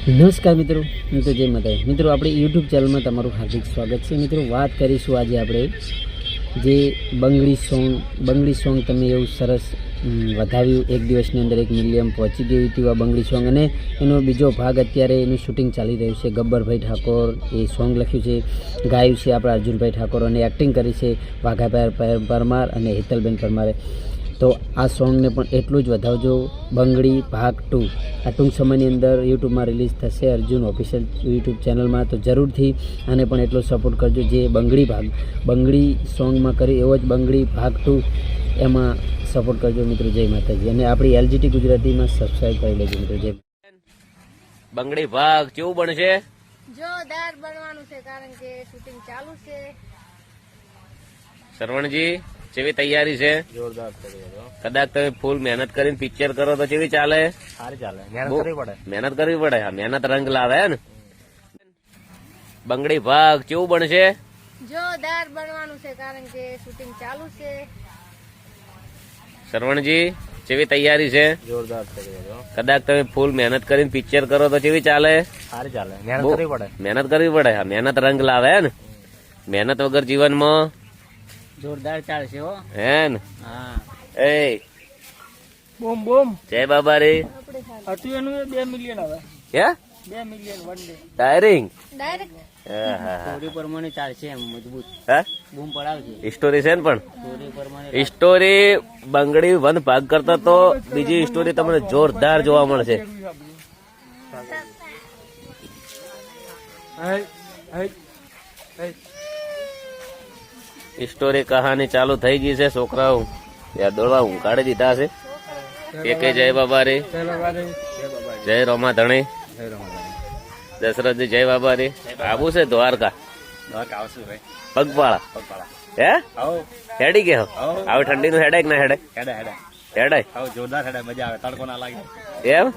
નમસ્કાર મિત્રો, જય માતાજી મિત્રો. આપણે યુટ્યુબ ચેનલમાં તમારું હાર્દિક સ્વાગત છે. મિત્રો, વાત કરીશું આજે આપણે જે બંગડી સોંગ તમે એવું સરસ વધાવ્યું, એક દિવસની અંદર 1 મિલિયન પહોંચી ગયું હતું આ બંગડી સોંગ, અને એનો બીજો ભાગ અત્યારે એનું શૂટિંગ ચાલી રહ્યું છે. ગબ્બરભાઈ ઠાકોર એ સોંગ લખ્યું છે, ગાયું છે આપણા અર્જુનભાઈ ઠાકોર, અને એક્ટિંગ કરી છે વાઘાભાઈ પરમાર અને હેતલબેન પરમારે. તો આ સોંગને પણ એટલું જ વધાવજો. બંગડી ભાગ 2 આ ટૂંક સમયની અંદર યુટ્યુબમાં રિલીઝ થશે, અર્જુન ઓફિશિયલ યુટ્યુબ ચેનલમાં. તો જરૂરથી આને પણ એટલો સપોર્ટ કરજો જે બંગડી સોંગમાં કરી એવો જ બંગડી ભાગ 2 એમાં સપોર્ટ કરજો મિત્રો. જય માતાજી. અને આપણી LGT ગુજરાતીમાં સબસ્ક્રાઈબ કરી લેજો મિત્રો. જય બંગડી ભાગ કેવું બનશે? જોરદાર બનવાનું છે, કારણ કે શૂટિંગ ચાલુ છે. સરવણજી, કેવી તૈયારી છે? જોરદાર. કદાચ તમે ફૂલ મહેનત કરીને પિક્ચર કરો તો કેવી ચાલે? સારી ચાલે. મહેનત કરવી પડે. મહેનત કરવી પડે. હા, મહેનત રંગ લાવે ને. બંગડી ભાગ કેવું બનશે? જોરદાર બનવાનું છે, કારણ કે શૂટિંગ ચાલુ છે. સરવણજી, કેવી તૈયારી છે? જોરદાર. કદાચ તમે ફૂલ મહેનત કરીને પિક્ચર કરો તો કેવી ચાલે? સારી ચાલે. મહેનત કરવી પડે. મહેનત કરવી પડે. હા, મહેનત રંગ લાવે ને. મહેનત વગર જીવનમાં જોરદાર ચાલશે હો. હે ને? હા. એ બૂમ જય બાબા રે. હતું એનું 2 મિલિયન હવે. હે? 2 મિલિયન વન ડે. ડાયરિંગ. ડાયરેક્ટ સ્ટોરી પ્રમાણે ચાલશે એમ મજબૂત. હે? બૂમ પડાવશે સ્ટોરી છે ને પણ સ્ટોરી પ્રમાણે. સ્ટોરી બંગડી 1 ભાગ કરતા તો બીજી સ્ટોરી તમને જોરદાર જોવા મળશે. સ્ટોરી કહાની ચાલુ થઈ ગઈ છે. છોકરાઓ યાર દોડવા ઊંઘાડી દીધા છે. એકે જય બાબા રે, જય રોમા ધણી, દશરથજી જય બાબા રે. આવું છે દ્વારકા પગપાળા. હે હેડી કે આવે ઠંડી નું હેડાય કે ના હેડાય? હેડાય. જોરદાર હેડે. મજા આવે. તડકો ના લાગે. એમ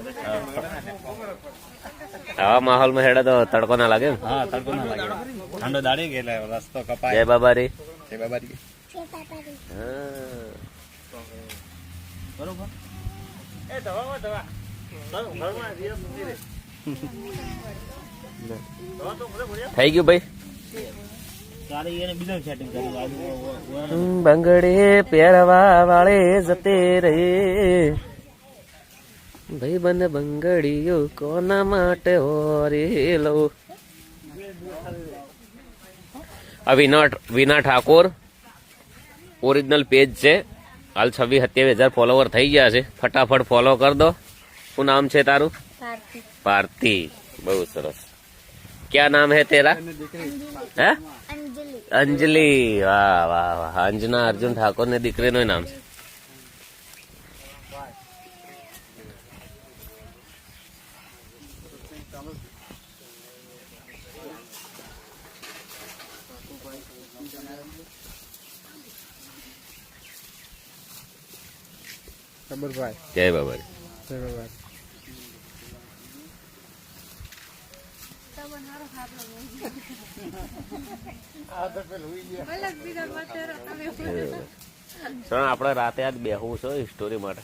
આવા માહોલ માં હેડા તો તડકો ના લાગે ને. હા, તડકો ના લાગે. ઠંડો દાડી ગયેલો રસ્તો કપાય. જય બાબા રે. જય બાબાજી. બરોબર. થઈ ગયું ભાઈ. બંગડી પહેરવા વાળે જતે રહે ભાઈ બંધ બંગડીઓ કોના માટે હોરી લો. આ વિના ઠાકોર ઓરિજિનલ પેજ છે. હાલ 26-27 ફોલોવર થઈ ગયા છે. ફટાફટ ફોલો કર દો. શું નામ છે તારું? ભારતી. બહુ સરસ. ક્યાં નામ હે તેરા? હે? અંજલિ. વાહ વાહ વાહ. અંજના અર્જુન ઠાકોર ને દીકરીનું નામ છે. જય બાબા. આપડે રાતે આજ બેહવું છે સ્ટોરી માટે.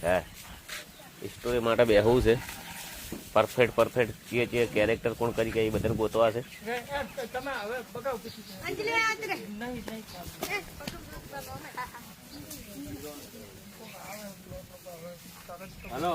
હે, સ્ટોરી માટે બેહવું છે. પરફેક્ટ ચીએ કેરેક્ટર કોણ કરી કે એ બધાને ગોતવા છે. હલો.